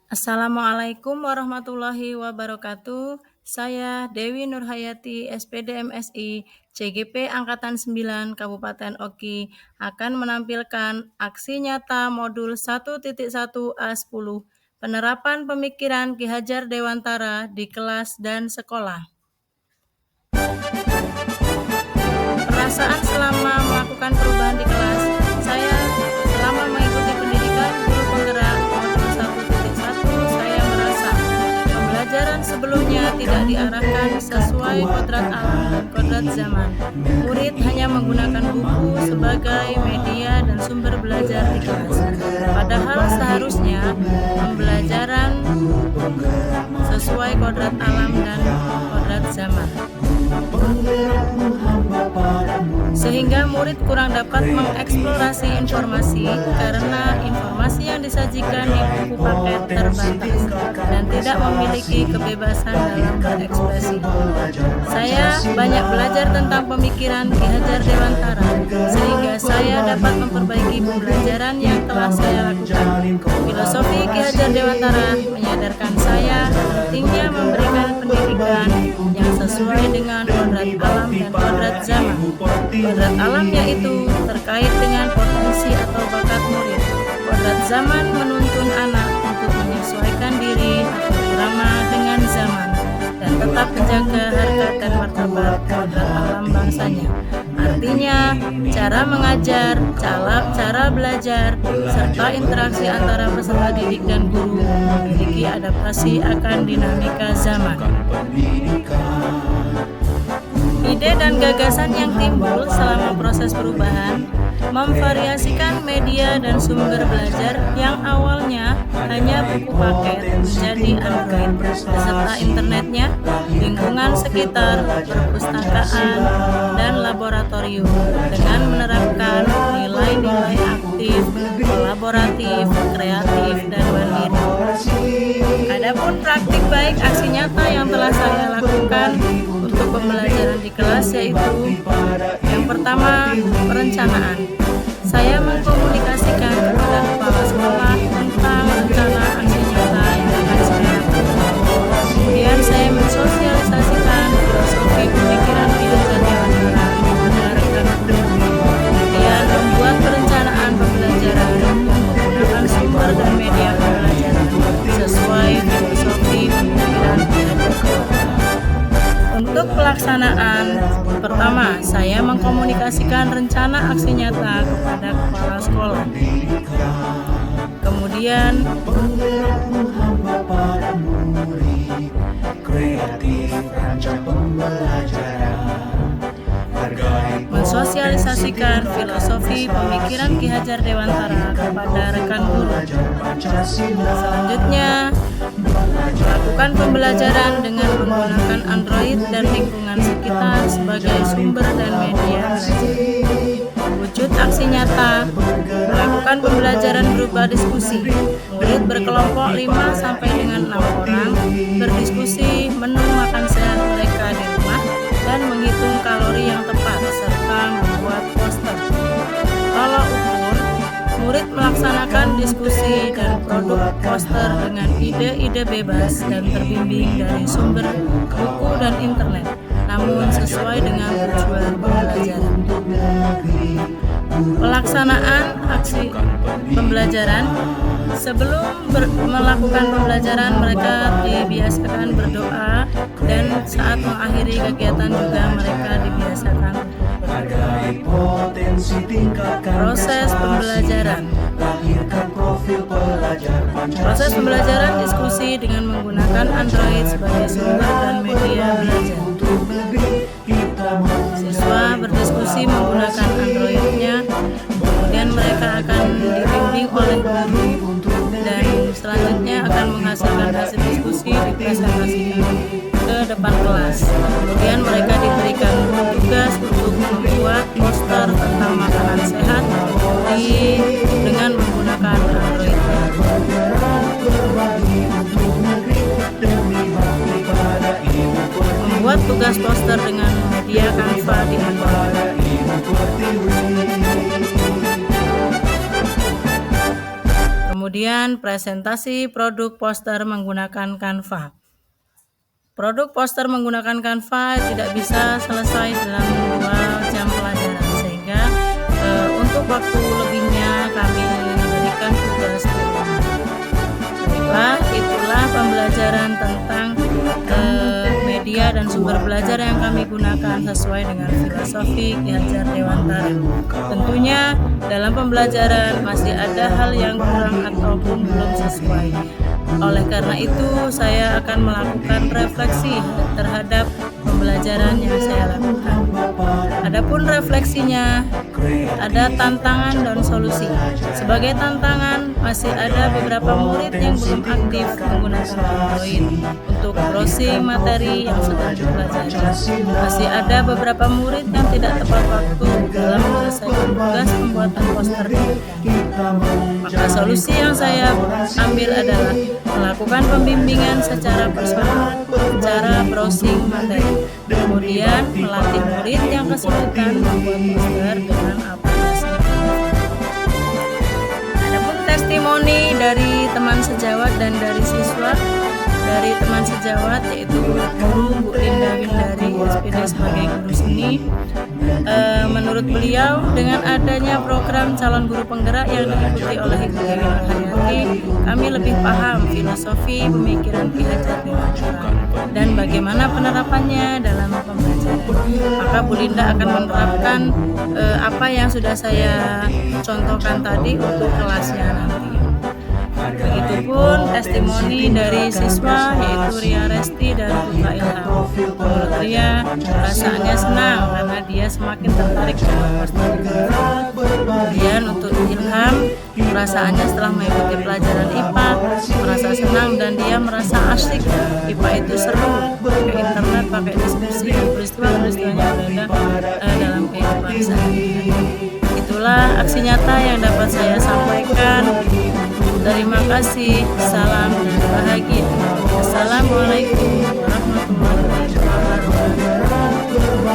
Assalamualaikum warahmatullahi wabarakatuh. Saya Dewi Nurhayati, SPD MSI, CGP Angkatan 9 Kabupaten Oki akan menampilkan aksi nyata modul 1.1 A10 penerapan pemikiran Ki Hajar Dewantara di kelas dan sekolah. Perasaan selama melakukan perubahan di kelas, saya selama mengikuti pendidikan guru penggerak modul 1.1, saya merasa pembelajaran sebelumnya tidak diarahkan sesuai kodrat alam dan kodrat zaman. Murid hanya menggunakan buku sebagai media dan sumber belajar di kelas. Padahal seharusnya pembelajaran sesuai kodrat alam dan kodrat zaman. Sehingga murid kurang dapat mengeksplorasi informasi karena informasi yang disajikan di buku paket terbatas dan tidak memiliki kebebasan dalam berekspresi. Saya banyak belajar tentang pemikiran Ki Hajar Dewantara sehingga saya dapat memperbaiki pembelajaran yang telah saya lakukan. Filosofi Ki Hajar Dewantara menyadarkan saya pentingnya memberikan pendidikan yang sesuai dengan kodrat alam dan kodrat zaman. Kodrat alam yaitu terkait dengan potensi atau bakat murid. Kodrat zaman menuntun anak untuk menyesuaikan diri atau irama dengan zaman dan tetap menjaga harkat dan martabat kodrat alam bangsanya. Artinya, cara mengajar, cara belajar, serta interaksi antara peserta didik dan guru memiliki adaptasi akan dinamika zaman. Ide dan gagasan yang timbul selama proses perubahan memvariasikan media dan sumber belajar yang awalnya hanya buku paket menjadi Android beserta internetnya, lingkungan sekitar, perpustakaan, dan laboratorium dengan menerapkan nilai-nilai aktif, kolaboratif, kreatif, dan mandiri. Adapun praktik baik aksi nyata yang telah saya lakukan untuk pembelajaran di kelas yaitu yang pertama, perencanaan. Saya mengkomunikasikan kepada kepala sekolah tentang rencana aksi nyata yang akan saya lakukan. Kemudian saya mensosialisasikan filosofi pemikiran Ki Hajar Dewantara kepada rekan guru. Kemudian membuat perencanaan pembelajaran dan menggunakan sumber dan media pembelajaran sesuai filosofi pemikiran Ki Hajar Dewantara. Untuk pelaksanaan, pertama, saya mengkomunikasikan rencana aksi nyata kepada kepala sekolah. Kemudian, mensosialisasikan filosofi pemikiran Ki Hajar Dewantara kepada rekan guru. Selanjutnya, lakukan pembelajaran dengan menggunakan Android dan lingkungan sekitar sebagai sumber dan media belajar. Wujud aksi nyata, melakukan pembelajaran berupa diskusi. Murid berkelompok 5 sampai dengan 6 orang berdiskusi menu makan sehat mereka di rumah dan menghitung kalori yang tepat serta membuat poster. Tolak ukur, murid melaksanakan diskusi dan produk poster dengan ide-ide bebas dan terbimbing dari sumber buku dan internet, namun sesuai dengan tujuan pembelajaran. Pelaksanaan aksi pembelajaran. Sebelum melakukan pembelajaran, mereka dibiasakan berdoa dan saat mengakhiri kegiatan juga mereka dibiasakan berdoa. Proses pembelajaran. Proses pembelajaran diskusi dengan menggunakan Android sebagai sumber dan media belajar. Siswa berdiskusi menggunakan Android-nya, kemudian mereka akan dibimbing oleh guru dan selanjutnya akan menghasilkan hasil diskusi dipresentasikan ke depan kelas. Kemudian mereka diberikan tugas untuk membuat poster tentang makanan sehat dengan menggunakan Android. Membuat tugas poster dengan media Canva di Android. Kemudian presentasi produk poster menggunakan Canva. Produk poster menggunakan Canva tidak bisa selesai dalam 2 jam pelajaran, sehingga untuk waktu lebihnya kami berikan tugas di rumah. Baiklah, itulah pembelajaran tentang media dan sumber belajar yang kami gunakan sesuai dengan filosofi Ki Hajar Dewantara. Tentunya dalam pembelajaran masih ada hal yang kurang ataupun belum sesuai. Oleh karena itu, saya akan melakukan refleksi terhadap pembelajaran yang saya lakukan. Adapun refleksinya, ada tantangan dan solusi. Sebagai tantangan, masih ada beberapa murid yang belum aktif menggunakan Android untuk browsing materi yang sudah dipelajari. Masih ada beberapa murid yang tidak tepat waktu dalam menyelesaikan tugas pembuatan poster. Maka solusi yang saya ambil adalah melakukan pembimbingan secara personal, cara browsing materi, kemudian melatih murid yang kesulitan membuat poster dengan aplikasi. Adapun testimoni dari teman sejawat dan dari siswa. Dari teman sejawat yaitu guru Bu Linda Windari SPD sebagai guru seni. Menurut beliau, dengan adanya program calon guru penggerak yang diikuti oleh Ibu Dewi Nurhayati, kami lebih paham filosofi pemikiran Ki Hajar Dewantara dan bagaimana penerapannya dalam pembelajaran. Maka Bu Linda akan menerapkan apa yang sudah saya contohkan tadi untuk kelasnya nanti. Begitupun testimoni dari siswa yaitu Ria Resti dan Putra Ilham. Menurut Ria, perasaannya senang karena dia semakin tertarik dengan poster. Kemudian untuk Ilham, perasaannya setelah mengikuti pelajaran IPA merasa senang dan dia merasa asyik. IPA itu seru, pakai internet, pakai diskusi, dan peristiwa-peristiwanya berada dalam kehidupan sehari-hari. Itulah aksi nyata yang dapat saya sampaikan. Terima kasih. Salam dan bahagia. Assalamualaikum warahmatullahi wabarakatuh.